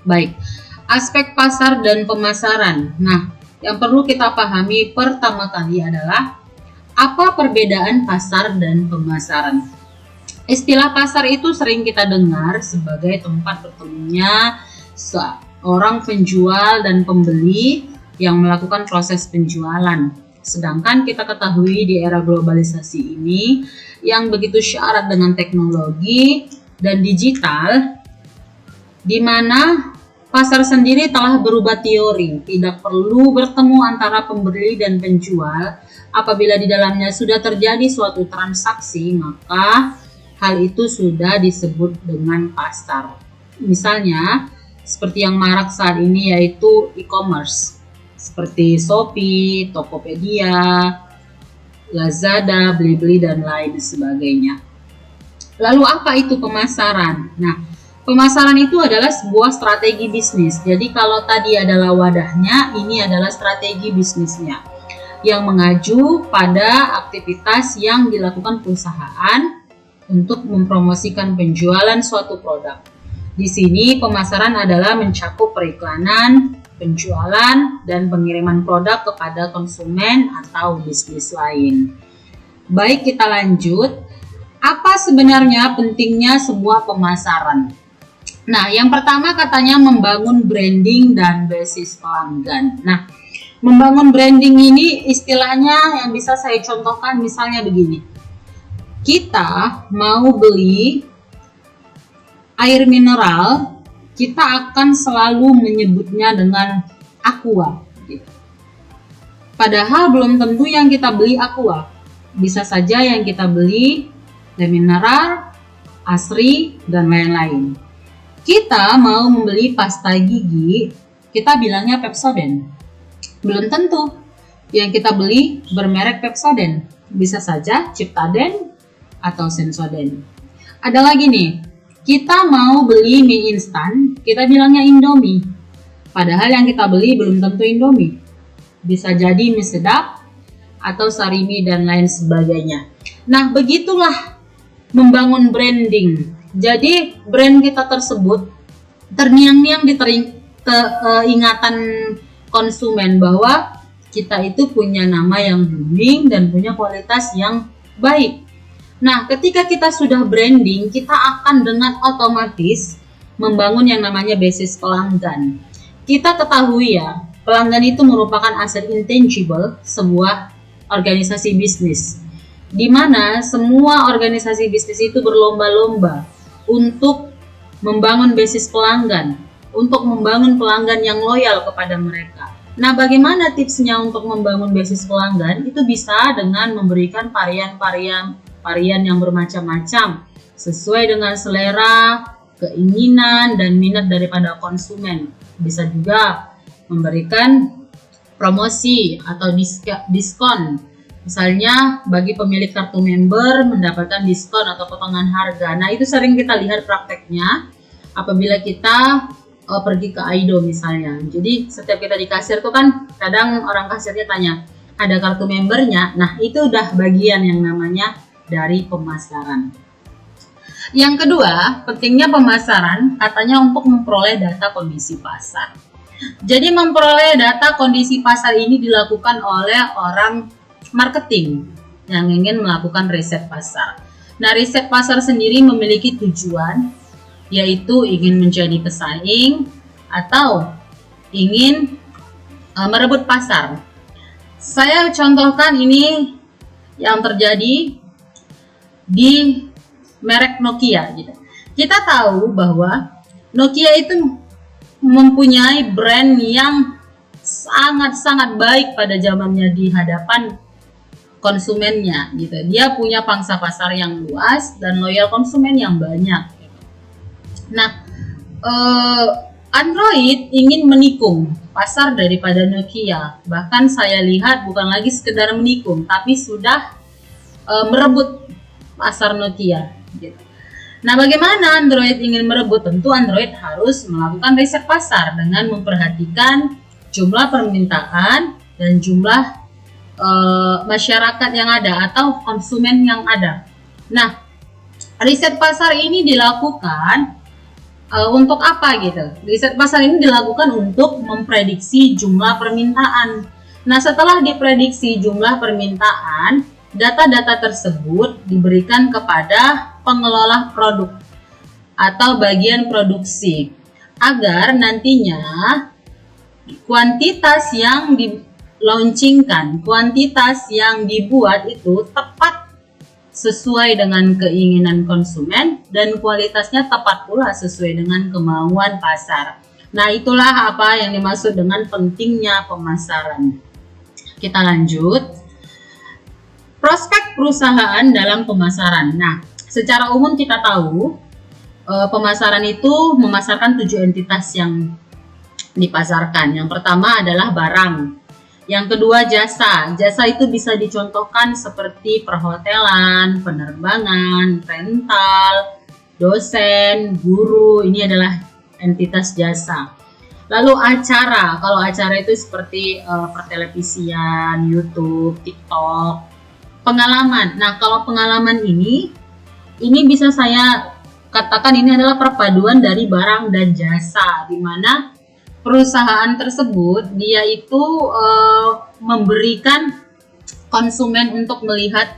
Baik, aspek pasar dan pemasaran. Nah, yang perlu kita pahami pertama kali adalah apa perbedaan pasar dan pemasaran. Istilah pasar itu sering kita dengar sebagai tempat bertemunya seorang penjual dan pembeli yang melakukan proses penjualan. Sedangkan kita ketahui di era globalisasi ini yang begitu syarat dengan teknologi dan digital, di mana pasar sendiri telah berubah teori. Tidak perlu bertemu antara pembeli dan penjual. Apabila di dalamnya sudah terjadi suatu transaksi, maka hal itu sudah disebut dengan pasar. Misalnya, seperti yang marak saat ini yaitu e-commerce. Seperti Shopee, Tokopedia, Lazada, Blibli, dan lain sebagainya. Lalu apa itu pemasaran? Nah, pemasaran itu adalah sebuah strategi bisnis. Jadi kalau tadi adalah wadahnya, ini adalah strategi bisnisnya yang mengacu pada aktivitas yang dilakukan perusahaan untuk mempromosikan penjualan suatu produk. Di sini pemasaran adalah mencakup periklanan, penjualan, dan pengiriman produk kepada konsumen atau bisnis lain. Baik, kita lanjut. Apa sebenarnya pentingnya sebuah pemasaran? Nah, yang pertama katanya membangun branding dan basis pelanggan. Nah, membangun branding ini istilahnya yang bisa saya contohkan misalnya begini. Kita mau beli air mineral, kita akan selalu menyebutnya dengan Aqua. Padahal belum tentu yang kita beli Aqua. Bisa saja yang kita beli Le Mineral, Asri, dan lain-lain. Kita mau membeli pasta gigi, kita bilangnya Pepsodent. Belum tentu yang kita beli bermerek Pepsodent. Bisa saja Ciptaden atau Sensoden. Ada lagi nih, kita mau beli mie instan, kita bilangnya Indomie. Padahal yang kita beli belum tentu Indomie. Bisa jadi mie sedap atau sarimi dan lain sebagainya. Nah, begitulah membangun branding. Jadi brand kita tersebut terngiang-ngiang di ingatan konsumen bahwa kita itu punya nama yang booming dan punya kualitas yang baik. Nah, ketika kita sudah branding, kita akan dengan otomatis membangun yang namanya basis pelanggan. Kita ketahui ya, pelanggan itu merupakan aset intangible sebuah organisasi bisnis, di mana semua organisasi bisnis itu berlomba-lomba untuk membangun basis pelanggan, untuk membangun pelanggan yang loyal kepada mereka. Nah, bagaimana tipsnya untuk membangun basis pelanggan? Itu bisa dengan memberikan varian yang bermacam-macam sesuai dengan selera, keinginan, dan minat daripada konsumen. Bisa juga memberikan promosi atau diskon. Misalnya bagi pemilik kartu member mendapatkan diskon atau potongan harga. Nah, itu sering kita lihat prakteknya apabila kita pergi ke Aido misalnya. Jadi setiap kita di kasir tuh kan kadang orang kasirnya tanya, ada kartu membernya? Nah, itu udah bagian yang namanya dari pemasaran. Yang kedua, pentingnya pemasaran katanya untuk memperoleh data kondisi pasar. Jadi memperoleh data kondisi pasar ini dilakukan oleh orang marketing yang ingin melakukan riset pasar. Nah, riset pasar sendiri memiliki tujuan, yaitu ingin menjadi pesaing atau ingin merebut pasar. Saya contohkan ini yang terjadi di merek Nokia gitu. Kita tahu bahwa Nokia itu mempunyai brand yang sangat-sangat baik pada zamannya di hadapan konsumennya gitu. Dia punya pangsa pasar yang luas dan loyal konsumen yang banyak gitu. Nah, Android ingin menikung pasar daripada Nokia. Bahkan saya lihat bukan lagi sekedar menikung, tapi sudah merebut pasar Nokia gitu. Nah, bagaimana Android ingin merebut? Tentu Android harus melakukan riset pasar dengan memperhatikan jumlah permintaan dan jumlah masyarakat yang ada atau konsumen yang ada. Nah, riset pasar ini dilakukan Untuk apa gitu? Riset pasar ini dilakukan untuk memprediksi jumlah permintaan. Nah, setelah diprediksi jumlah permintaan, data-data tersebut diberikan kepada pengelola produk atau bagian produksi agar nantinya kuantitas yang di-launchingkan, kuantitas yang dibuat itu tepat sesuai dengan keinginan konsumen dan kualitasnya tepat pula sesuai dengan kemauan pasar. Nah, itulah apa yang dimaksud dengan pentingnya pemasaran. Kita lanjut. Prospek perusahaan dalam pemasaran. Nah, secara umum kita tahu pemasaran itu memasarkan 7 entitas yang dipasarkan. Yang pertama adalah barang. Yang kedua jasa. Jasa itu bisa dicontohkan seperti perhotelan, penerbangan, rental, dosen, guru. Ini adalah entitas jasa. Lalu acara. Kalau acara itu seperti pertelevisian, YouTube, TikTok. Pengalaman. Nah, kalau pengalaman ini bisa saya katakan ini adalah perpaduan dari barang dan jasa, di mana perusahaan tersebut dia itu memberikan konsumen untuk melihat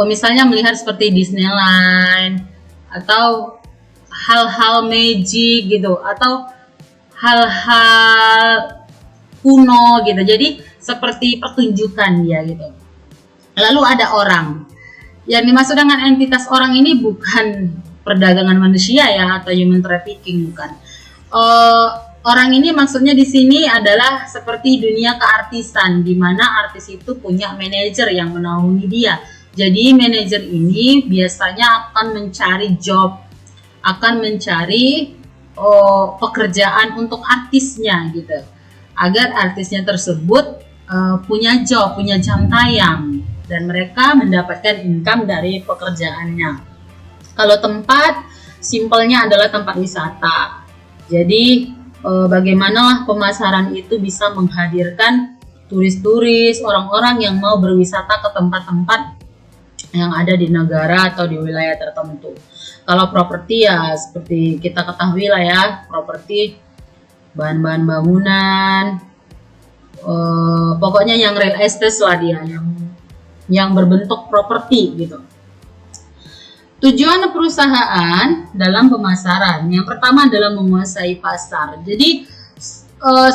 misalnya melihat seperti Disneyland atau hal-hal magic gitu atau hal-hal kuno gitu. Jadi seperti pertunjukan dia gitu. Lalu ada orang. Yang dimaksud dengan entitas orang ini bukan perdagangan manusia ya atau human trafficking, bukan. Orang ini maksudnya di sini adalah seperti dunia keartisan, di mana artis itu punya manajer yang menaungi dia. Jadi manajer ini biasanya akan mencari job, akan mencari pekerjaan untuk artisnya gitu, agar artisnya tersebut punya job, punya jam tayang, dan mereka mendapatkan income dari pekerjaannya. Kalau tempat, simpelnya adalah tempat wisata. Jadi bagaimana pemasaran itu bisa menghadirkan turis-turis, orang-orang yang mau berwisata ke tempat-tempat yang ada di negara atau di wilayah tertentu. Kalau properti ya seperti kita ketahui lah ya, properti bahan-bahan bangunan, pokoknya yang real estate lah dia, yang berbentuk properti gitu. Tujuan perusahaan dalam pemasaran, yang pertama adalah menguasai pasar. Jadi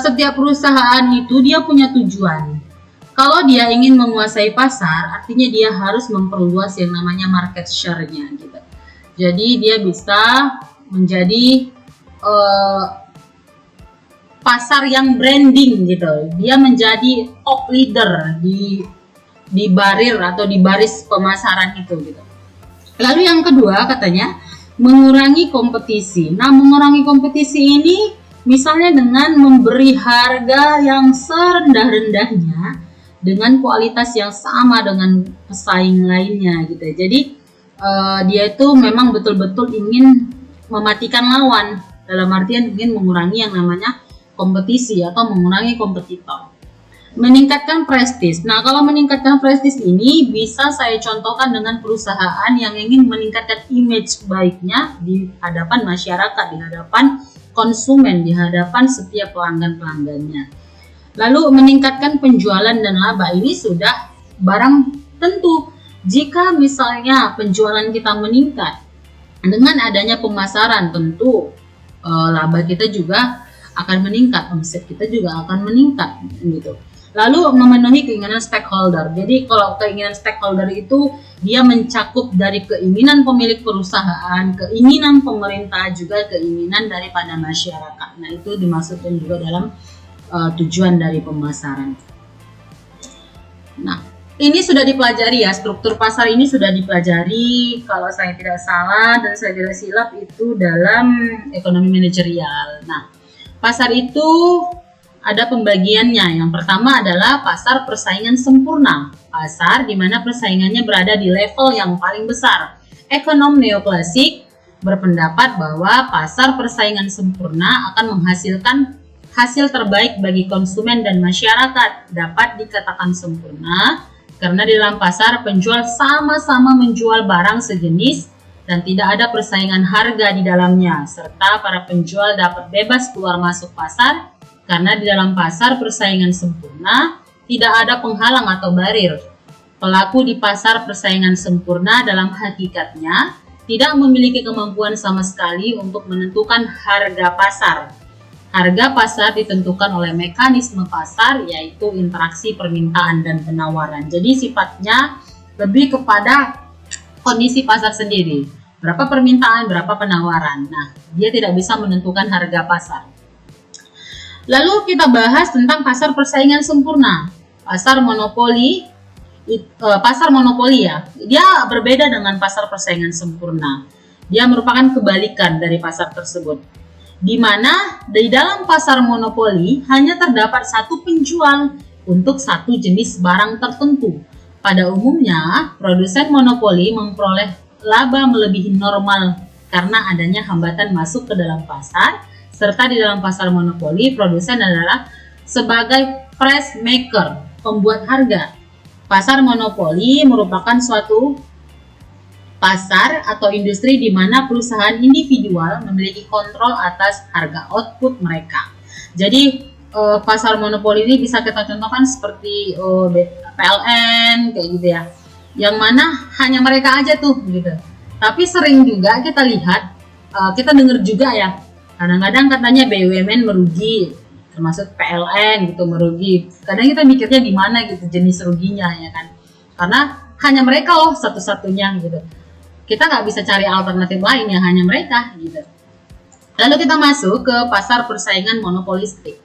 setiap perusahaan itu dia punya tujuan. Kalau dia ingin menguasai pasar, artinya dia harus memperluas yang namanya market share-nya gitu. Jadi dia bisa menjadi pasar yang branding gitu. Dia menjadi top leader di barir atau di baris pemasaran itu gitu. Lalu yang kedua katanya mengurangi kompetisi. Nah, mengurangi kompetisi ini misalnya dengan memberi harga yang serendah-rendahnya dengan kualitas yang sama dengan pesaing lainnya gitu. Jadi dia itu memang betul-betul ingin mematikan lawan, dalam artian ingin mengurangi yang namanya kompetisi atau mengurangi kompetitor. Meningkatkan prestis. Nah, kalau meningkatkan prestis ini bisa saya contohkan dengan perusahaan yang ingin meningkatkan image baiknya di hadapan masyarakat, di hadapan konsumen, di hadapan setiap pelanggan-pelanggannya. Lalu meningkatkan penjualan dan laba. Ini sudah barang tentu. Jika misalnya penjualan kita meningkat dengan adanya pemasaran, tentu laba kita juga akan meningkat, omset kita juga akan meningkat gitu. Lalu memenuhi keinginan stakeholder. Jadi kalau keinginan stakeholder itu dia mencakup dari keinginan pemilik perusahaan, keinginan pemerintah, juga keinginan daripada masyarakat. Nah, itu dimaksudkan juga dalam tujuan dari pemasaran. Nah, ini sudah dipelajari ya, struktur pasar ini sudah dipelajari kalau saya tidak salah dan saya tidak silap itu dalam ekonomi manajerial. Nah, pasar itu ada pembagiannya. Yang pertama adalah pasar persaingan sempurna. Pasar di mana persaingannya berada di level yang paling besar. Ekonom neoklasik berpendapat bahwa pasar persaingan sempurna akan menghasilkan hasil terbaik bagi konsumen dan masyarakat. Dapat dikatakan sempurna karena di dalam pasar penjual sama-sama menjual barang sejenis dan tidak ada persaingan harga di dalamnya, serta para penjual dapat bebas keluar masuk pasar karena di dalam pasar persaingan sempurna, tidak ada penghalang atau barir. Pelaku di pasar persaingan sempurna dalam hakikatnya tidak memiliki kemampuan sama sekali untuk menentukan harga pasar. Harga pasar ditentukan oleh mekanisme pasar, yaitu interaksi permintaan dan penawaran. Jadi sifatnya lebih kepada kondisi pasar sendiri. Berapa permintaan, berapa penawaran. Nah, dia tidak bisa menentukan harga pasar. Lalu kita bahas tentang pasar persaingan sempurna. Pasar monopoli ya, dia berbeda dengan pasar persaingan sempurna. Dia merupakan kebalikan dari pasar tersebut, di mana di dalam pasar monopoli hanya terdapat satu penjual untuk satu jenis barang tertentu. Pada umumnya, produsen monopoli memperoleh laba melebihi normal karena adanya hambatan masuk ke dalam pasar, serta di dalam pasar monopoli produsen adalah sebagai price maker, pembuat harga. Pasar monopoli merupakan suatu pasar atau industri di mana perusahaan individual memiliki kontrol atas harga output mereka. Jadi pasar monopoli ini bisa kita contohkan seperti PLN kayak gitu ya, yang mana hanya mereka aja tuh gitu. Tapi sering juga kita lihat, kita dengar juga ya, kadang-kadang katanya BUMN merugi, termasuk PLN gitu merugi. Kadang kita mikirnya di mana gitu jenis ruginya ya kan, karena hanya mereka loh satu-satunya gitu. Kita nggak bisa cari alternatif lain yang hanya mereka gitu. Lalu kita masuk ke pasar persaingan monopolistik.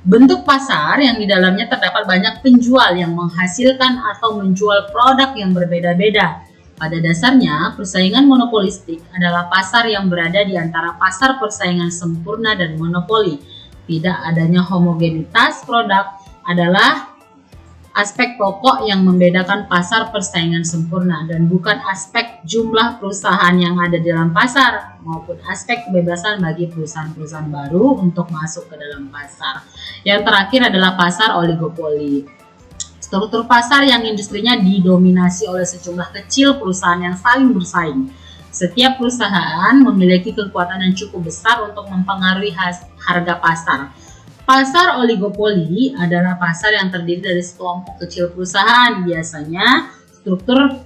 Bentuk pasar yang di dalamnya terdapat banyak penjual yang menghasilkan atau menjual produk yang berbeda-beda. Pada dasarnya, persaingan monopolistik adalah pasar yang berada di antara pasar persaingan sempurna dan monopoli. Tidak adanya homogenitas produk adalah aspek pokok yang membedakan pasar persaingan sempurna, dan bukan aspek jumlah perusahaan yang ada di dalam pasar maupun aspek kebebasan bagi perusahaan-perusahaan baru untuk masuk ke dalam pasar. Yang terakhir adalah pasar oligopoli. Struktur pasar yang industrinya didominasi oleh sejumlah kecil perusahaan yang saling bersaing. Setiap perusahaan memiliki kekuatan yang cukup besar untuk mempengaruhi harga pasar. Pasar oligopoli adalah pasar yang terdiri dari sekelompok kecil perusahaan. Biasanya struktur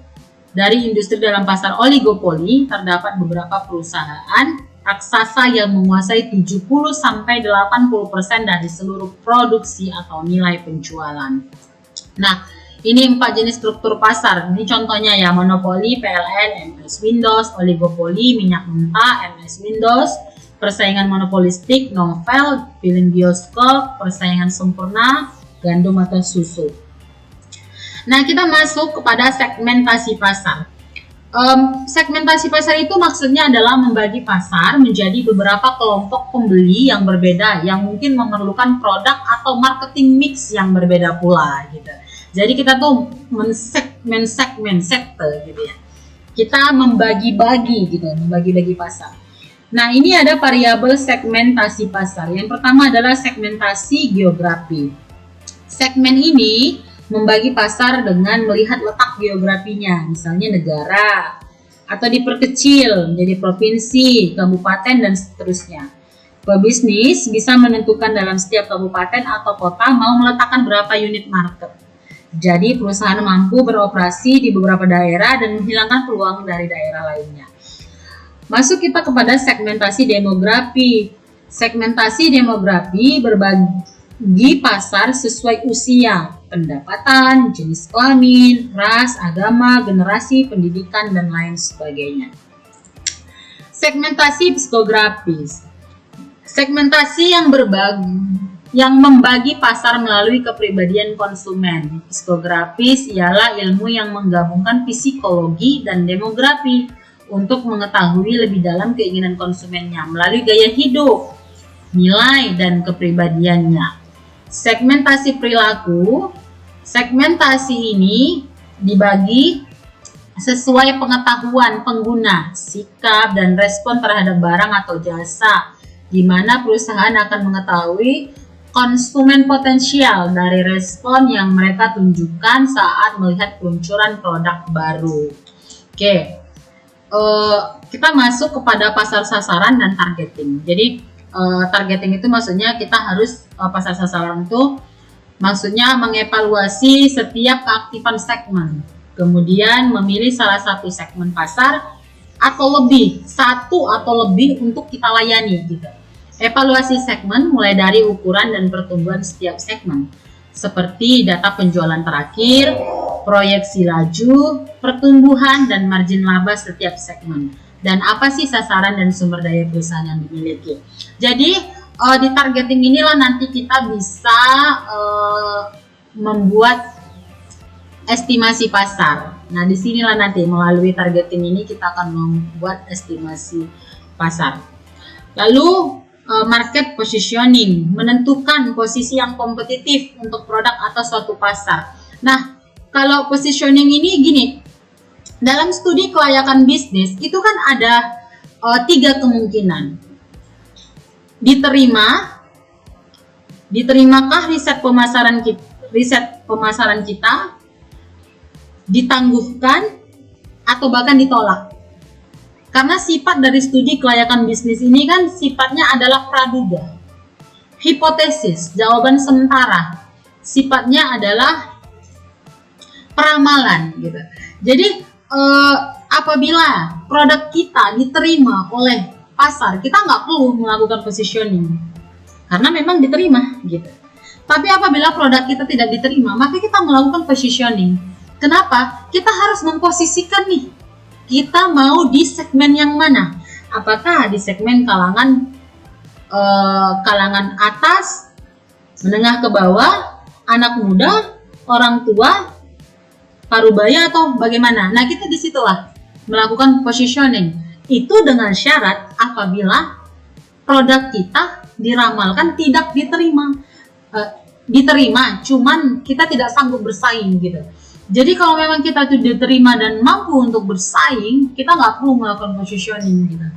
dari industri dalam pasar oligopoli terdapat beberapa perusahaan raksasa yang menguasai 70-80% dari seluruh produksi atau nilai penjualan. Nah, ini 4 jenis struktur pasar. Ini contohnya ya, monopoli, PLN, MS Windows, oligopoli, minyak mentah, MS Windows, persaingan monopolistik, novel, film bioskop, persaingan sempurna, gandum atau susu. Nah, kita masuk kepada segmentasi pasar. Segmentasi pasar itu maksudnya adalah membagi pasar menjadi beberapa kelompok pembeli yang berbeda, yang mungkin memerlukan produk atau marketing mix yang berbeda pula gitu. Jadi kita tuh segmen sektor gitu ya. Kita membagi-bagi gitu, membagi-bagi pasar. Nah, ini ada variabel segmentasi pasar. Yang pertama adalah segmentasi geografi. Segmen ini membagi pasar dengan melihat letak geografinya, misalnya negara, atau diperkecil menjadi provinsi, kabupaten, dan seterusnya. Pebisnis bisa menentukan dalam setiap kabupaten atau kota mau meletakkan berapa unit market. Jadi perusahaan mampu beroperasi di beberapa daerah dan menghilangkan peluang dari daerah lainnya. Masuk kita kepada segmentasi demografi. Segmentasi demografi berbagi pasar sesuai usia, pendapatan, jenis kelamin, ras, agama, generasi, pendidikan, dan lain sebagainya. Segmentasi psikografis. Segmentasi yang membagi pasar melalui kepribadian konsumen. Psikografis ialah ilmu yang menggabungkan psikologi dan demografi untuk mengetahui lebih dalam keinginan konsumennya melalui gaya hidup, nilai, dan kepribadiannya. Segmentasi perilaku. Segmentasi ini dibagi sesuai pengetahuan pengguna, sikap, dan respon terhadap barang atau jasa, di mana perusahaan akan mengetahui konsumen potensial dari respon yang mereka tunjukkan saat melihat peluncuran produk baru. Oke, kita masuk kepada pasar sasaran dan targeting. Jadi targeting itu maksudnya kita harus pasar sasaran itu maksudnya mengevaluasi setiap keaktifan segmen, kemudian memilih salah satu segmen pasar atau lebih, satu atau lebih untuk kita layani gitu. Evaluasi segmen mulai dari ukuran dan pertumbuhan setiap segmen, seperti data penjualan terakhir, proyeksi laju, pertumbuhan dan margin laba setiap segmen. Dan apa sih sasaran dan sumber daya perusahaan yang dimiliki. Jadi di targeting inilah nanti kita bisa membuat estimasi pasar. Nah, disinilah nanti melalui targeting ini kita akan membuat estimasi pasar. Lalu market positioning, menentukan posisi yang kompetitif untuk produk atau suatu pasar. Nah, kalau positioning ini gini, dalam studi kelayakan bisnis itu kan ada 3 kemungkinan. Diterimakah riset pemasaran kita, ditangguhkan, atau bahkan ditolak. Karena sifat dari studi kelayakan bisnis ini kan sifatnya adalah praduga, hipotesis, jawaban sementara, sifatnya adalah peramalan gitu. Jadi apabila produk kita diterima oleh pasar, kita nggak perlu melakukan positioning karena memang diterima gitu. Tapi apabila produk kita tidak diterima, maka kita melakukan positioning. Kenapa? Kita harus memposisikan nih, kita mau di segmen yang mana? Apakah di segmen kalangan atas, menengah ke bawah, anak muda, orang tua, parubaya, atau bagaimana? Nah, kita disitulah melakukan positioning. Itu dengan syarat apabila produk kita diramalkan tidak diterima. Diterima, cuman kita tidak sanggup bersaing gitu. Jadi kalau memang kita tuh diterima dan mampu untuk bersaing, kita nggak perlu melakukan positioning gitu.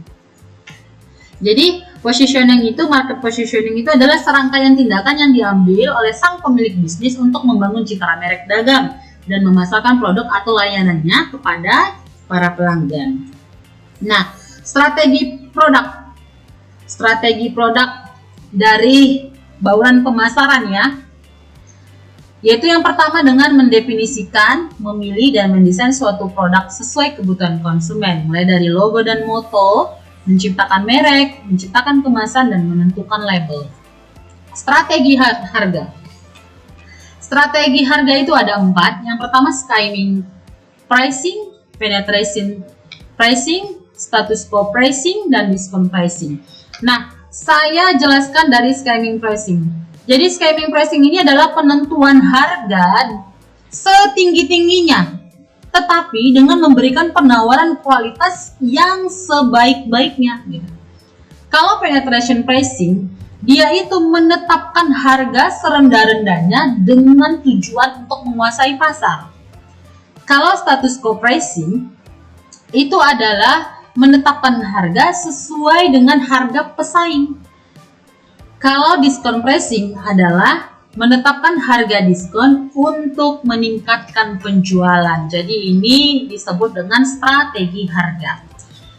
Jadi positioning itu, market positioning itu adalah serangkaian tindakan yang diambil oleh sang pemilik bisnis untuk membangun citra merek dagang dan memasarkan produk atau layanannya kepada para pelanggan. Nah, strategi produk dari bauran pemasaran ya, yaitu yang pertama dengan mendefinisikan, memilih, dan mendesain suatu produk sesuai kebutuhan konsumen, mulai dari logo dan moto, menciptakan merek, menciptakan kemasan, dan menentukan label. Strategi harga. Strategi harga itu ada 4. Yang pertama skimming pricing, penetration pricing, status quo pricing, dan discount pricing. Nah, saya jelaskan dari skimming pricing. Jadi skimming pricing ini adalah penentuan harga setinggi-tingginya, tetapi dengan memberikan penawaran kualitas yang sebaik-baiknya gitu. Kalau penetration pricing, dia itu menetapkan harga serendah-rendahnya dengan tujuan untuk menguasai pasar. Kalau status quo pricing, itu adalah menetapkan harga sesuai dengan harga pesaing. Kalau discount pricing adalah menetapkan harga diskon untuk meningkatkan penjualan. Jadi ini disebut dengan strategi harga.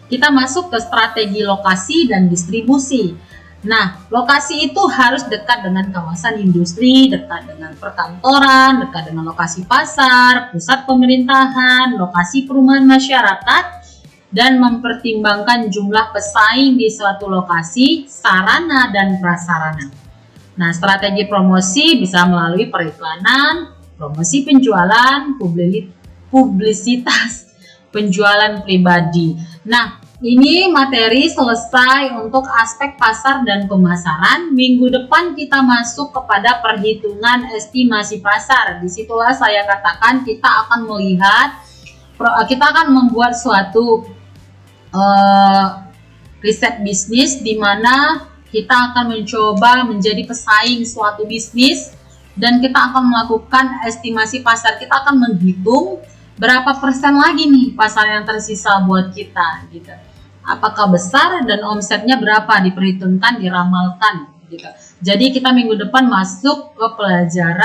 Kita masuk ke strategi lokasi dan distribusi. Nah, lokasi itu harus dekat dengan kawasan industri, dekat dengan perkantoran, dekat dengan lokasi pasar, pusat pemerintahan, lokasi perumahan masyarakat, dan mempertimbangkan jumlah pesaing di suatu lokasi, sarana, dan prasarana. Nah, strategi promosi bisa melalui periklanan, promosi penjualan, publisitas, penjualan pribadi. Nah, ini materi selesai untuk aspek pasar dan pemasaran. Minggu depan kita masuk kepada perhitungan estimasi pasar. Disitulah saya katakan kita akan melihat, kita akan membuat suatu riset bisnis di mana kita akan mencoba menjadi pesaing suatu bisnis dan kita akan melakukan estimasi pasar. Kita akan menghitung berapa persen lagi nih pasar yang tersisa buat kita gitu. Apakah besar dan omsetnya berapa, diperhitungkan, diramalkan gitu. Jadi kita minggu depan masuk ke pelajaran